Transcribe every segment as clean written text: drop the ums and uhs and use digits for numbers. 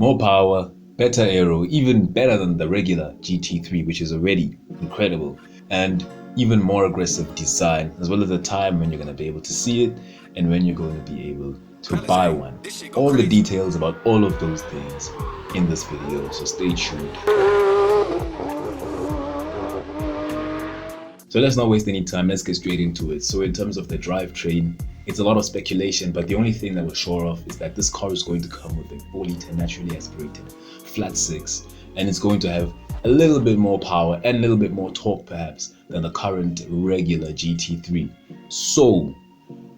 more power, better aero, even better than the regular GT3, which is already incredible, and even more aggressive design, as well as the time when you're going to be able to see it and when you're going to be able to buy one. All the details about all of those things in this video, so stay tuned. So let's not waste any time, let's get straight into it. So in terms of the drivetrain, it's a lot of speculation, but the only thing that we're sure of is that this car is going to come with a 4-liter naturally aspirated flat 6, and it's going to have a little bit more power and a little bit more torque perhaps than the current regular GT3. So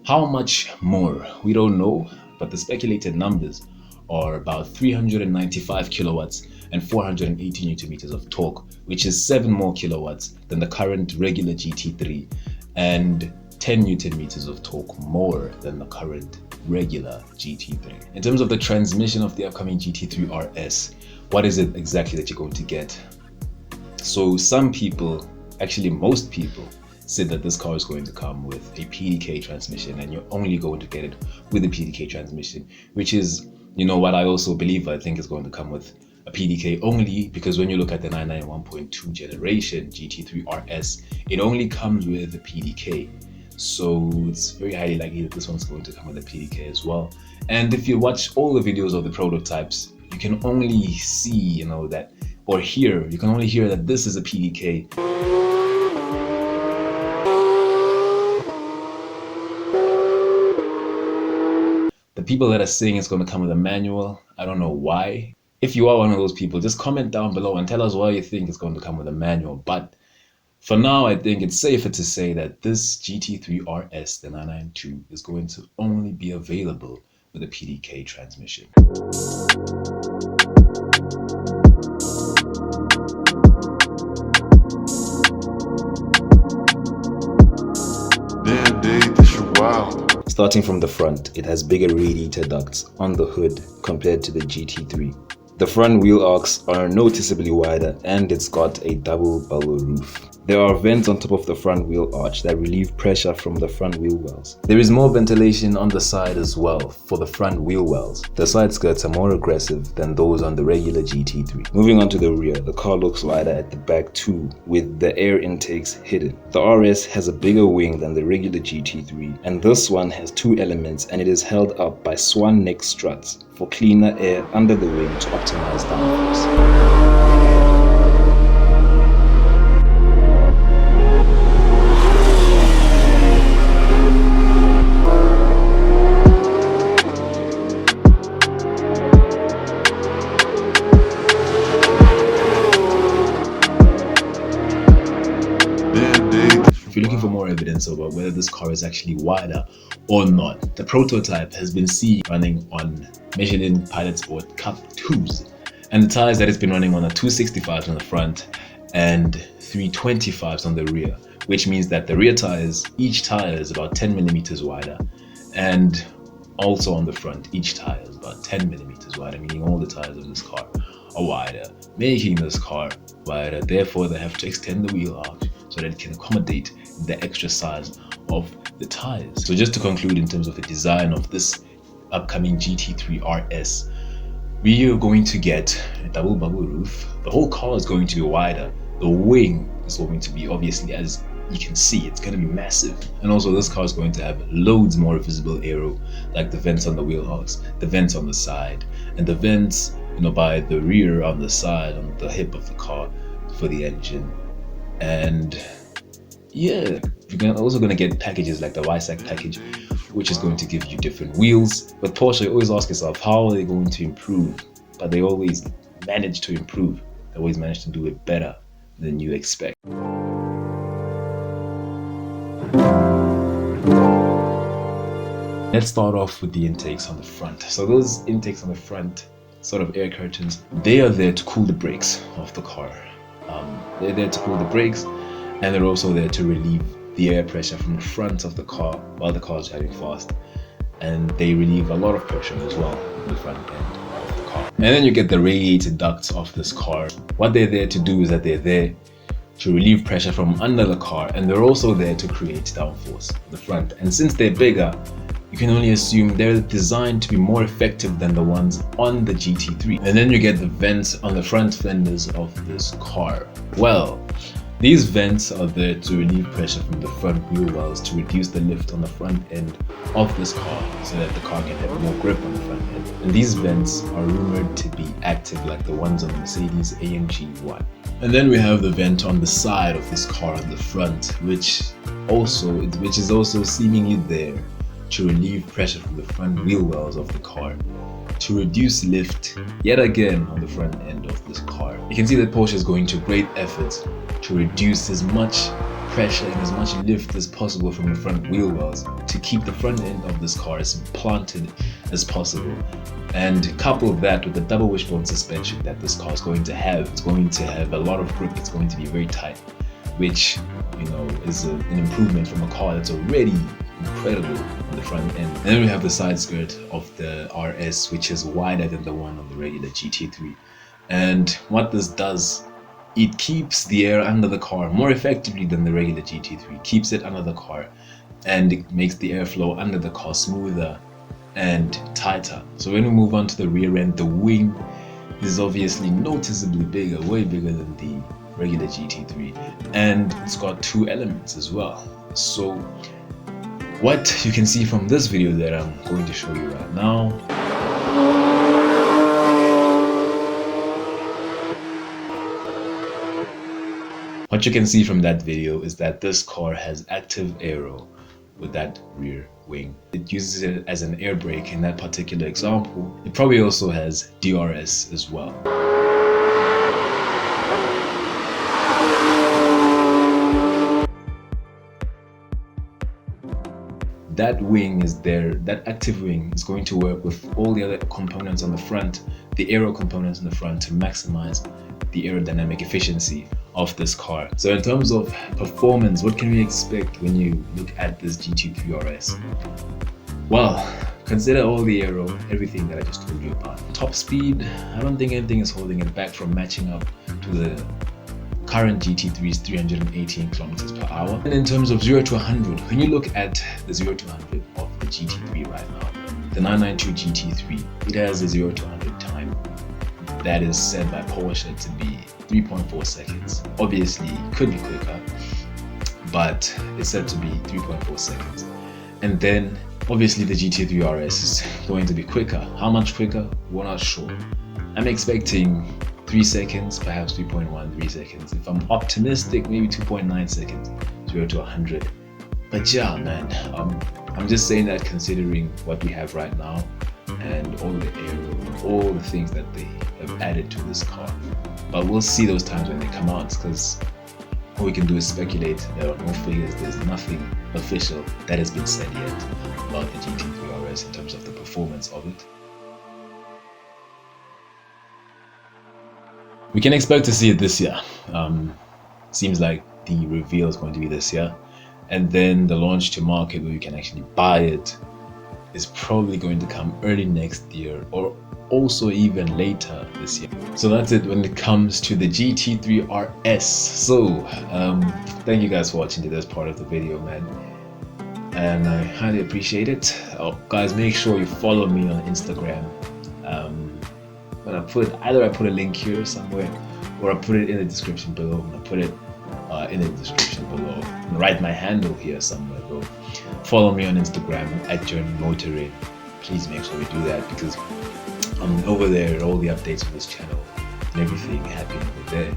how much more? We don't know, but the speculated numbers are about 395 kilowatts and 480 newton meters of torque, which is 7 more kilowatts than the current regular GT3 and 10 newton meters of torque more than the current regular GT3. In terms of the transmission of the upcoming GT3 RS, what is it exactly that you're going to get? So some people, actually most people, said that this car is going to come with a PDK transmission, and you're only going to get it with a PDK transmission, which is, you know, what I also believe. I think is going to come with a PDK only because when you look at the 991.2 generation GT3 RS, it only comes with a PDK. So it's very highly likely that this one's going to come with a PDK as well. And if you watch all the videos of the prototypes, you can only see, you know, that, or hear, you can only hear that this is a PDK. The people that are saying it's going to come with a manual, I don't know why. If you are one of those people, just comment down below and tell us why you think it's going to come with a manual. But for now, I think it's safer to say that this GT3 RS, the 992, is going to only be available with a PDK transmission. Damn, dude, this is wild. Starting from the front, it has bigger radiator ducts on the hood compared to the GT3. The front wheel arcs are noticeably wider, and it's got a double bubble roof. There are vents on top of the front wheel arch that relieve pressure from the front wheel wells. There is more ventilation on the side as well for the front wheel wells. The side skirts are more aggressive than those on the regular GT3. Moving on to the rear, the car looks wider at the back too, with the air intakes hidden. The RS has a bigger wing than the regular GT3, and this one has 2 elements, and it is held up by swan neck struts for cleaner air under the wing to optimize downforce. If you're looking for more evidence about whether this car is actually wider or not, the prototype has been seen running on Michelin Pilot Sport Cup 2s, and the tires that it's been running on are 265s on the front and 325s on the rear, which means that the rear tires, each tire is about 10 millimeters wider, and also on the front, each tire is about 10 millimeters wider, meaning all the tires of this car are wider, making this car wider. Therefore, they have to extend the wheel arch so that it can accommodate the extra size of the tires. So just to conclude, in terms of the design of this upcoming GT3 RS, we are going to get a double bubble roof. The whole car is going to be wider. The wing is going to be, obviously, as you can see, it's going to be massive. And also this car is going to have loads more visible aero, like the vents on the wheel arcs, the vents on the side, and the vents, you know, by the rear on the side, on the hip of the car for the engine. And yeah, you're also going to get packages like the YSAC package, which is going to give you different wheels. But Porsche, you always ask yourself, how are they going to improve? But they always manage to improve. They always manage to do it better than you expect. Let's start off with the intakes on the front. So those intakes on the front, sort of air curtains, they are there to cool the brakes of the car. They're there to cool the brakes, and they're also there to relieve the air pressure from the front of the car while the car is driving fast. And they relieve a lot of pressure as well in the front end of the car. And then you get the radiator ducts of this car. What they're there to do is that they're there to relieve pressure from under the car, and they're also there to create downforce in the front. And since they're bigger, you can only assume they're designed to be more effective than the ones on the GT3. And then you get the vents on the front fenders of this car. Well, these vents are there to relieve pressure from the front wheel wells to reduce the lift on the front end of this car so that the car can have more grip on the front end. And these vents are rumored to be active like the ones on the Mercedes AMG 1. And then we have the vent on the side of this car on the front, which is also seemingly there to relieve pressure from the front wheel wells of the car, to reduce lift yet again on the front end of this car. You can see that Porsche is going to great efforts to reduce as much pressure and as much lift as possible from the front wheel wells to keep the front end of this car as planted as possible. And couple that with the double wishbone suspension that this car is going to have. It's going to have a lot of grip, it's going to be very tight, which is an improvement from a car that's already incredible on the front end. And then we have the side skirt of the RS, which is wider than the one on the regular GT3. And what this does, it keeps the air under the car more effectively than the regular GT3, keeps it under the car, and it makes the airflow under the car smoother and tighter. So when we move on to the rear end, the wing is obviously noticeably bigger, way bigger than the regular GT3, and it's got two elements as well. So what you can see from this video that I'm going to show you right now, what you can see from that video is that this car has active aero with that rear wing. It uses it as an air brake in that particular example. It probably also has DRS as well. That wing is there, that active wing is going to work with all the other components on the front, the aero components on the front, to maximize the aerodynamic efficiency of this car. So in terms of performance, what can we expect when you look at this GT3 RS? Well, consider all the aero, everything that I just told you about. Top speed, I don't think anything is holding it back from matching up to the current GT3's 318 kilometers per hour. And in terms of 0 to 100, when you look at the 0 to 100 of the GT3 right now, the 992 GT3, it has a 0 to 100 time that is said by Porsche to be 3.4 seconds. Obviously, it could be quicker, but it's said to be 3.4 seconds. And then, obviously, the GT3 RS is going to be quicker. How much quicker? We're not sure. I'm expecting 3 seconds, perhaps 3.13 seconds. If I'm optimistic, maybe 2.9 seconds, 0 to 100. But yeah, man, I'm just saying that considering what we have right now and all the aero, all the things that they have added to this car. But we'll see those times when they come out, because all we can do is speculate. There are no figures, there's nothing official that has been said yet about the GT3 RS in terms of the performance of it. We can expect to see it this year. Seems like the reveal is going to be this year. And then the launch to market where you can actually buy it is probably going to come early next year, or also even later this year. So that's it when it comes to the GT3 RS. So thank you guys for watching to this part of the video, man, and I highly appreciate it. Guys, make sure you follow me on Instagram. When I put a link here somewhere, or I put it in the description below. I'm gonna put it in the description below. I'm gonna write my handle here somewhere though. Follow me on Instagram at JourneyMotoring. Please make sure you do that, because I'm over there, all the updates for this channel and everything happening over there.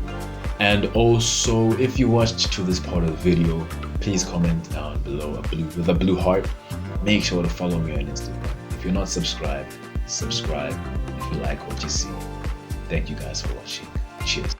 And also, if you watched to this part of the video, please comment down below with a blue heart. Make sure to follow me on Instagram. If you're not subscribed, subscribe if you like what you see. Thank you guys for watching. Cheers.